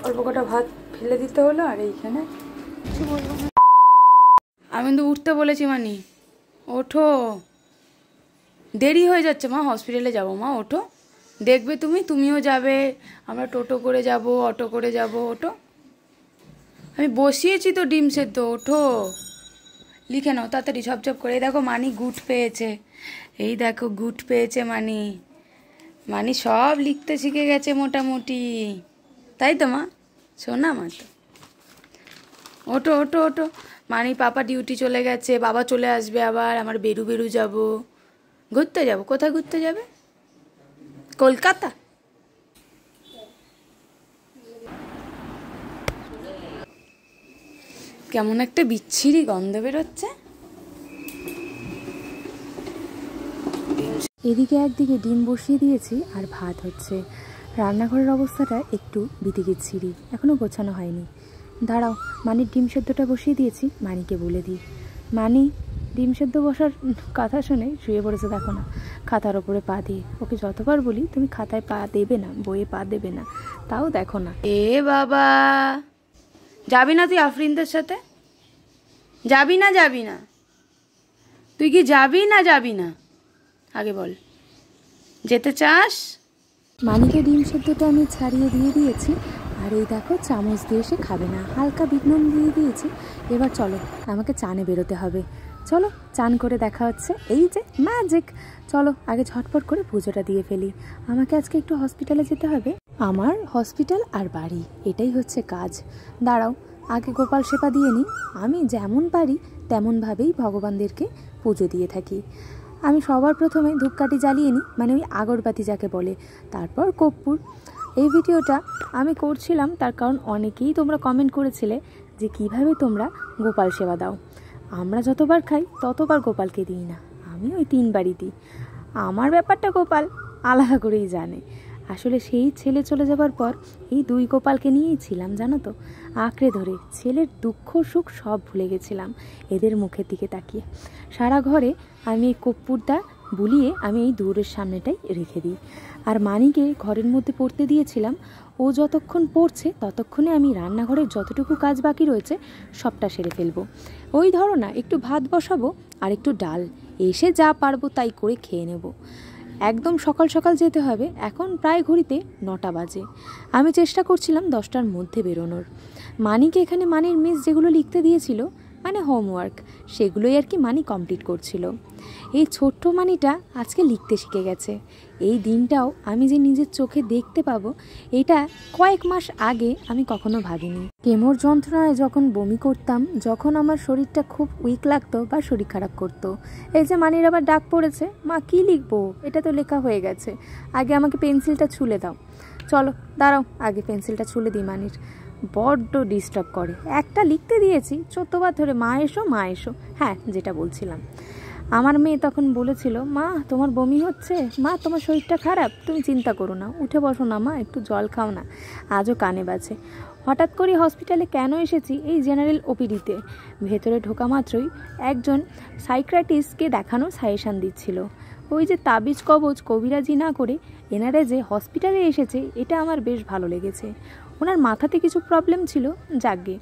অল্প কটা ভাত ফেলে দিতে হলো। আর এইখানে আমি তো উঠতে বলেছি, মানি ওঠো, দেরি হয়ে যাচ্ছে মা, হসপিটালে যাবো মা, ওঠো, দেখবে তুমিও যাবে, আমরা টোটো করে যাব, অটো করে যাব, ওঠো, আমি বসিয়েছি তো ডিম সেদ্ধ, ওঠো, লিখে নাও তাড়াতাড়ি ঝপঝপ করে। এই দেখো মানি গুড পেয়েছে, এই দেখো গুড পেয়েছে মানি সব লিখতে শিখে গেছে মোটামুটি, তাই তো মা, শোনা মা তো, ওঠো ওঠো ওঠো। মানি পাপা ডিউটি চলে গেছে, বাবা চলে আসবে আবার, আমার বেরু যাব, ঘুরতে যাব। কোথায় ঘুরতে যাবে? কলকাতা? কেমন একটা বিচ্ছিরি গন্ধ বেরোচ্ছে। এদিকে একদিকে ডিম বসিয়ে দিয়েছি আর ভাত হচ্ছে। রান্নাঘরের অবস্থাটা একটু বিতিকিচ্ছিরি, এখনও গোছানো হয়নি। দাঁড়াও, মানির ডিম সেদ্ধটা বসিয়ে দিয়েছি, মানিকে বলে দিই। মানি ডিম সেদ্ধ বসার কথা শুনে শুয়ে পড়েছে, দেখো না, খাতার ওপরে পা দিয়ে। ওকে যতবার বলি তুমি খাতায় পা দেবে না, বইয়ে পা দেবে না, তাও দেখো না। এ বাবা, যাবি না তুই আফরিনদের সাথে? যাবি না তুই কি যাবি না আগে বল, যেতে চাস? মানিকে ডিম সেদ্ধটা আমি ছাড়িয়ে দিয়ে দিয়েছি, আর এই দেখো চামচ দিয়ে সে খাবে না, হালকা বিঘ্ন দিয়ে দিয়েছি। এবার চলো, আমাকে চানে বেরোতে হবে, চলো চান করে দেখা হচ্ছে। এই যে ম্যাজিক, চলো আগে ঝটপট করে পুজোটা দিয়ে ফেলি, আমাকে আজকে একটু হসপিটালে যেতে হবে। আমার হসপিটাল আর বাড়ি এটাই হচ্ছে কাজ। দাঁড়াও, আগে গোপাল সেবা দিয়ে নিই। আমি যেমন পারি তেমনভাবেই ভগবানদেরকে পুজো দিয়ে থাকি। আমি সবার প্রথমে ধূপকাঠি জ্বালিয়ে নিই, মানে ওই আগরবাতি যাকে বলে, তারপর কর্পূর। এই ভিডিওটা আমি করছিলাম তার কারণ অনেকেই তোমরা কমেন্ট করেছিলে যে কিভাবে তোমরা গোপাল সেবা দাও। আমরা যতবার খাই ততবার গোপালকে দিই না, আমি ওই 3 বারই দিই। আমার ব্যাপারটা গোপাল আলাদা করেই জানে। আসলে সেই ছেলে চলে যাবার পর এই 2 গোপালকে নিয়েই ছিলাম, জানো তো, আঁকড়ে ধরে। ছেলের দুঃখ সুখ সব ভুলে গেছিলাম এদের মুখের দিকে তাকিয়ে। সারা ঘরে আমি এই কর্পূরটা বুলিয়ে আমি এই দূরের সামনেটাই রেখে দিই। আর মানিকে ঘরের মধ্যে পড়তে দিয়েছিলাম, ও যতক্ষণ পড়ছে ততক্ষণে আমি রান্নাঘরের যতটুকু কাজ বাকি রয়েছে সবটা সেরে ফেলবো। ওই ধরো না, একটু ভাত বসাবো আর একটু ডাল, এসে যা পারবো তাই করে খেয়ে নেব। একদম সকাল সকাল যেতে হবে, এখন প্রায় ঘড়িতে 9টা বাজে। আমি চেষ্টা করছিলাম 10টার মধ্যে বেরোনোর। মানিকে এখানে মানির মিস যেগুলো লিখতে দিয়েছিল, মানে হোমওয়ার্ক, সেগুলোই আর কি মানি কমপ্লিট করছিল। এই ছোট্ট মানিটা আজকে লিখতে শিখে গেছে। এই দিনটাও আমি যে নিজের চোখে দেখতে পাবো, এটা কয়েক মাস আগে আমি কখনো ভাবিনি। কেমোর যন্ত্রণায় যখন বমি করতাম, যখন আমার শরীরটা খুব উইক লাগতো বা শরীর খারাপ করতো, এই যে মানির আবার ডাক পড়েছে, মা কী লিখবো, এটা তো লেখা হয়ে গেছে, আগে আমাকে পেন্সিলটা ছুলে দাও। চলো দাঁড়াও, আগে পেন্সিলটা ছুলে দিই। মানির বড্ড ডিস্টার্ব করে, একটা লিখতে দিয়েছি 14 বার ধরে মা এসো মা এসো। হ্যাঁ, যেটা বলছিলাম, আমার মেয়ে তখন বলেছিল, মা তোমার বমি হচ্ছে, মা তোমার শরীরটা খারাপ, তুমি চিন্তা করো না, উঠে বসো না মা, একটু জল খাও না। আজও কানে বাজে। হঠাৎ করে হসপিটালে কেন এসেছি, এই জেনারেল ওপিডিতে ভেতরে ঢোকা মাত্রই একজন সাইকিয়াট্রিস্টকে দেখানোর সাজেশান দিচ্ছিল। ওই যে তাবিজ কবজ কবিরাজি না করে এনারা যে হসপিটালে এসেছে, এটা আমার বেশ ভালো লেগেছে। ওনার মাথাতে কিছু প্রবলেম ছিল, যাকগে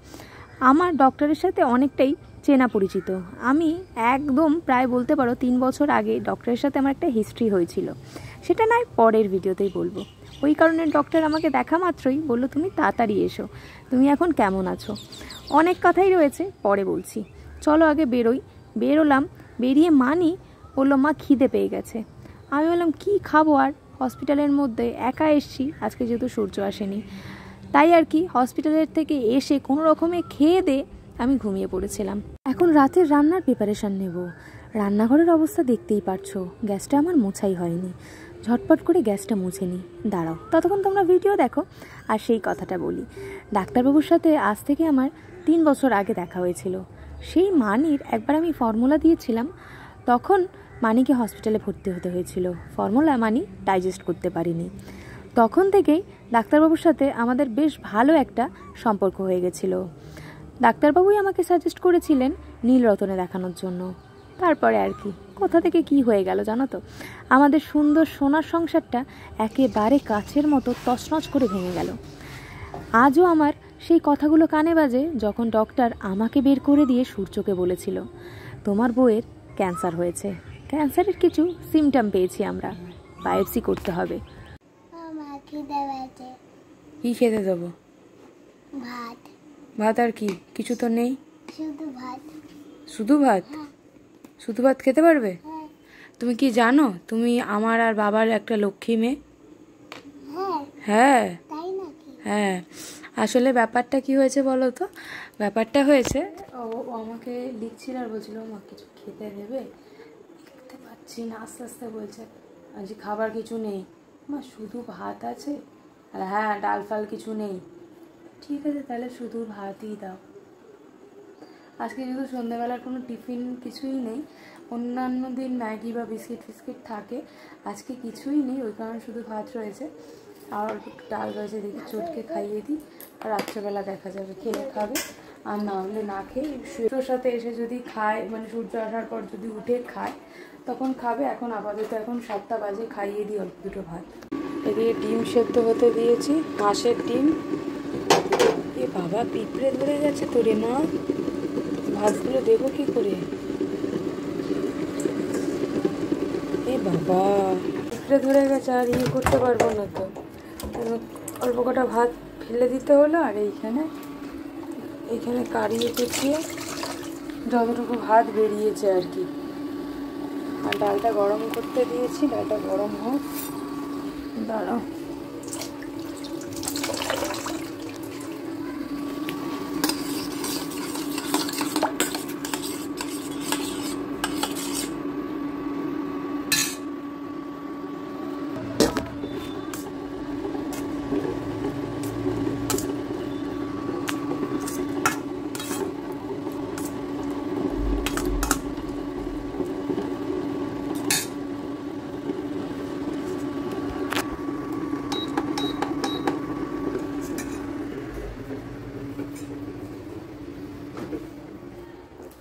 আমার ডক্টরের সাথে অনেকটাই চেনা পরিচিত। আমি একদম প্রায় বলতে পারো 3 বছর আগে ডক্টরের সাথে আমার একটা হিস্ট্রি হয়েছিল, সেটা নয় পরের ভিডিওতেই বলবো। ওই কারণে ডক্টর আমাকে দেখা মাত্রই বললো, তুমি তাড়াতাড়ি এসো, তুমি এখন কেমন আছো। অনেক কথাই রয়েছে, পরে বলছি, চলো আগে বেরোই। বেরোলাম, বেরিয়ে মানি বললো, মা খিদে পেয়ে গেছে। আমি বললাম কি খাবো, আর হসপিটালের মধ্যে একা এসছি, আজকে যেহেতু সূর্য আসেনি, তাই আর কি হসপিটালের থেকে এসে কোনো রকমে খেয়ে দে আমি ঘুমিয়ে পড়েছিলাম। এখন রাতের রান্নার প্রিপারেশান নেব। রান্নাঘরের অবস্থা দেখতেই পারছো, গ্যাসটা আমার মোছাই হয়নি। ঝটপট করে গ্যাসটা মুছে নিই। দাঁড়াও, ততক্ষণ তোমরা ভিডিও দেখো আর সেই কথাটা বলি। ডাক্তারবাবুর সাথে আজ থেকে আমার 3 বছর আগে দেখা হয়েছিল। সেই মানির একবার আমি ফর্মুলা দিয়েছিলাম, তখন মানিকে হসপিটালে ভর্তি হতে হয়েছিল। ফর্মুলা মানি ডাইজেস্ট করতে পারিনি। তখন থেকেই ডাক্তারবাবুর সাথে আমাদের বেশ ভালো একটা সম্পর্ক হয়ে গেছিল। ডাক্তারবাবুই আমাকে সাজেস্ট করেছিলেন নীলরতনে দেখানোর জন্য। তারপরে আর কি কোথা থেকে কি হয়ে গেল জানো তো, আমাদের সুন্দর সোনার সংসারটা একেবারে কাছের মতো তছনছ করে ভেঙে গেল। আজও আমার সেই কথাগুলো কানে বাজে যখন ডক্টর আমাকে বের করে দিয়ে সূর্যকে বলেছিল তোমার বউয়ের ক্যান্সার হয়েছে, ক্যান্সারের কিছু সিমটম পেয়েছি আমরা, বায়োপসি করতে হবে। কি খেতে দেবো? ভাত। ভাত আর কি? কিছু তো নেই। শুধু ভাত। শুধু ভাত? শুধু ভাত খেতে পারবে? তুমি কি জানো তুমি আমার আর বাবার একটা লক্ষ্মী মেয়ে? হ্যাঁ তাই নাকি? হ্যাঁ, আসলে ব্যাপারটা কি হয়েছে বলো তো? ব্যাপারটা হয়েছে ও আমাকে লিখছিল আর বলছিল মা কিছু খেতে দেবে, লিখতে পারছি না, আস্তে আস্তে বলছে আজ খাবার কিছু নেই মা, শুধু ভাত আছে। আর হ্যাঁ, ডাল ফাল কিছু নেই। ঠিক আছে তাহলে শুধু ভাতই দাও। আজকে যেহেতু সন্ধ্যাবেলার কোনো টিফিন কিছুই নেই, অন্যান্য দিন ম্যাগি বা বিস্কিট ফিস্কিট থাকে, আজকে কিছুই নেই, ওই কারণে শুধু ভাত রয়েছে আর অল্প একটু ডাল রয়েছে, দেখি চটকে খাইয়ে দিই, আর রাত্রেবেলা দেখা যাবে খেলে খাবে, আর না হলে না খেয়ে সূর্যর সাথে এসে যদি খায়, মানে সূর্য আসার পর যদি উঠে খায় তখন খাবে। এখন আপাতত এখন 7টা বাজে, খাইয়ে দিই অল্প দুটো ভাত। এদিকে ডিম সেদ্ধ হতে দিয়েছি, হাঁসের ডিম। এ বাবা, পিঁপড়ে ধরে গেছে তো রে মা, ভাতগুলো দেবো কি করে? এ বাবা, পিঁপড়ে ধরে গেছে, আর ইয়ে করতে পারবো না তো, অল্প কটা ভাত ফেলে দিতে হলো। আর এইখানে কারিয়ে পেঁচিয়ে যতটুকু ভাত বেরিয়েছে আর কি। আর ডালটা গরম করতে দিয়েছি, ডালটা গরম হোক, দাঁড়াও।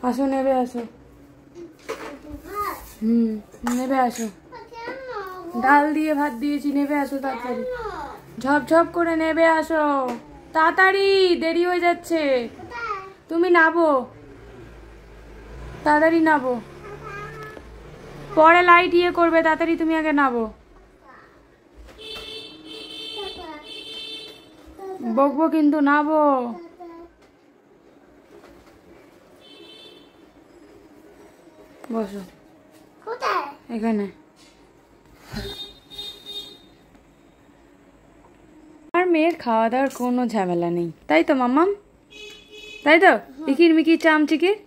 আসো, নেবে আসো। নেবে আসো, ডাল দিয়ে ভাত দিয়েছি, নেবে আসো তাড়াতাড়ি, ঝপঝপ করে নেবে আসো তাড়াতাড়ি, দেরি হয়ে যাচ্ছে। তুমি নাবো, তাড়াতাড়ি নাবো, পরে লাইট ইয়ে করবে, তাড়াতাড়ি তুমি আগে নাবো। বকবো কিন্তু, নাবো। বসো কোথায়? এখানে। আর মেয়ের খাওয়া দাওয়ার কোনো ঝামেলা নেই, তাই তো মাম্মাম? তাই তো? ইকির মিকির চামচিকির,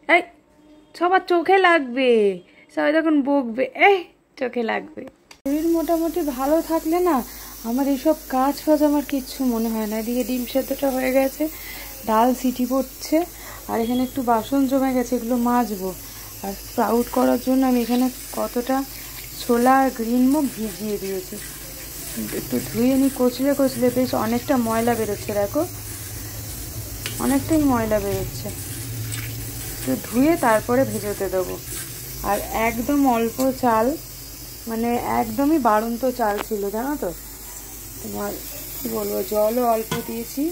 এই সবার চোখে লাগবে, সবাই তখন বকবে, এই চোখে লাগবে। শরীর মোটামুটি ভালো থাকলে না আমার এইসব কাজ ফাজ আমার কিচ্ছু মনে হয় না। এদিকে ডিম সেদ্ধটা হয়ে গেছে, ডাল সিটি পড়ছে, আর এখানে একটু বাসন জমে গেছে, এগুলো মাজবো। আর স্প্রাউট করার জন্য আমি এখানে কতটা ছোলা আর গ্রিন মুগ ভিজিয়ে দিয়েছি, একটু ধুয়ে নিই, কচলে কচলে বেশ অনেকটা ময়লা বেরোচ্ছে, দেখো অনেকটাই ময়লা বেরোচ্ছে। একটু ধুয়ে তারপরে ভেজোতে দেবো। আর একদম অল্প চাল, মানে একদমই বাড়ন্ত চাল ছিল জানো তো, তোমার কী বলবো, জলও অল্প দিয়েছি।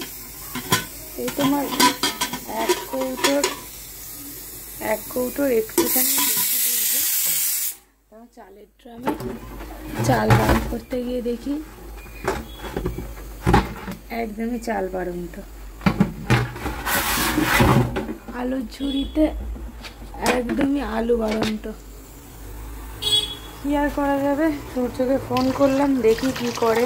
এই তোমার এক কৌটোর একটুখানি বেশি দিয়েছে। তারপর চালের ড্রামে চাল বার করতে গিয়ে দেখি একদমই চাল বাড়ন্ত। আলুর ঝুড়িতে একদমই আলু বাড়ন্ত। কি আর করা যাবে, সূর্যকে ফোন করলাম, দেখি কি করে।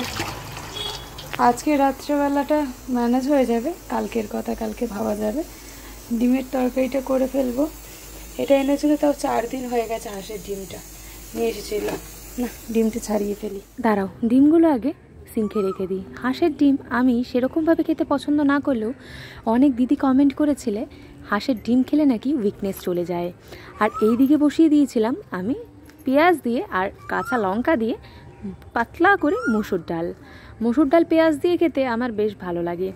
আজকে রাত্রেবেলাটা ম্যানেজ হয়ে যাবে, কালকের কথা কালকে ভাবা যাবে। ডিমের তরকারিটা করে ফেলবো। এটা এনেছিল তাও 4 দিন হয়ে গেছে, হাঁসের ডিমটা নিয়ে এসেছিল। না, ডিমটা ছাড়িয়ে ফেলি। দাঁড়াও, ডিমগুলো আগে সিঙ্কে রেখে দিই। হাঁসের ডিম আমি সেরকমভাবে খেতে পছন্দ না করলেও অনেক দিদি কমেন্ট করেছিলে হাঁসের ডিম খেলে নাকি উইকনেস চলে যায়। আর এই দিকে বসিয়ে দিয়েছিলাম আমি পেঁয়াজ দিয়ে আর কাঁচা লঙ্কা দিয়ে পাতলা করে মুসুর ডাল পেঁয়াজ দিয়ে খেতে আমার বেশ ভালো লাগে।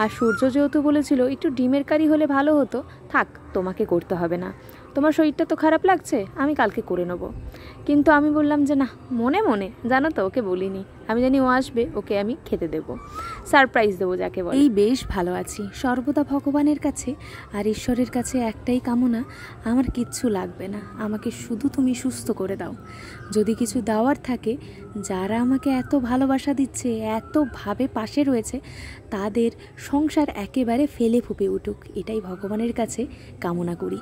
আর সূর্য যেহেতু বলেছিল একটু ডিমের কারি হলে ভালো হতো, থাক তোমাকে করতে হবে না, তোমার শরীরটা তো খারাপ লাগছে, আমি কালকে করে নেবো। কিন্তু আমি বললাম যে না, মনে মনে, জানো তো, ওকে বলিনি। আমি জানি ও আসবে, ওকে আমি খেতে দেবো, সারপ্রাইজ দেবো যাকে বলে। এই বেশ ভালো আছি সর্বদা ভগবানের কাছে আর ঈশ্বরের কাছে একটাই কামনা, আমার কিচ্ছু লাগবে না, আমাকে শুধু তুমি সুস্থ করে দাও। যদি কিছু দেওয়ার থাকে, যারা আমাকে এত ভালোবাসা দিচ্ছে, এতভাবে পাশে রয়েছে, তাদের সংসার একেবারে ফেলে ফুপে উঠুক, এটাই ভগবানের কাছে কামনা করি।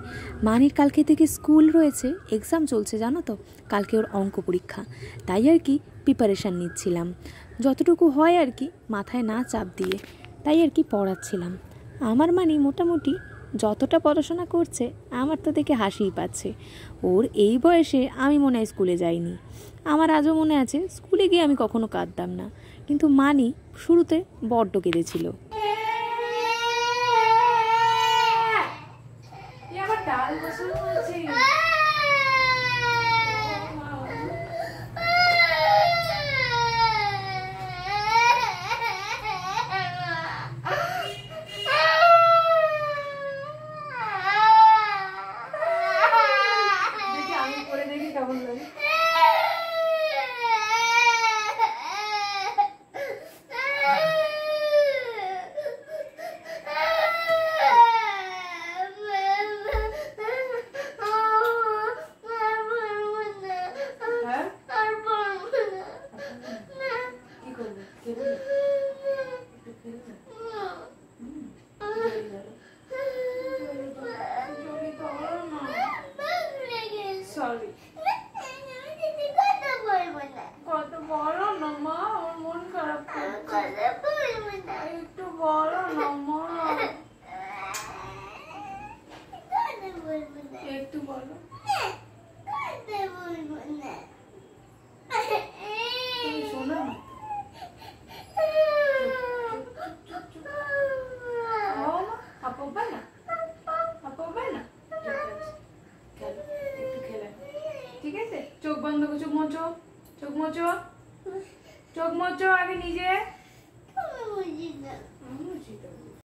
মানির কালকে থেকে স্কুল রয়েছে, এক্সাম চলছে জানো তো, কালকে ওর অঙ্ক পরীক্ষা, তাই আর কি প্রিপারেশান নিচ্ছিলাম, যতটুকু হয় আর কি, মাথায় না চাপ দিয়ে, তাই আর কি পড়াচ্ছিলাম। আমার মানি মোটামুটি যতটা পড়াশোনা করছে, আমার তো দেখে হাসিই পাচ্ছে। ওর এই বয়সে আমি মনে হয় স্কুলে যাইনি। আমার আজও মনে আছে স্কুলে গিয়ে আমি কখনো কাঁদতাম না, কিন্তু মানি শুরুতে বড্ড কেঁদেছিল। কত বলো না মা, আমার মন খারাপ করছে, একটু বলো না মা, একটু বলো। তুমি শোনো না, ঠিক আছে, চোখ বন্ধ করো, চোখ মোচো, চোখ মোচো, চোখ মোচো আগে নিজে।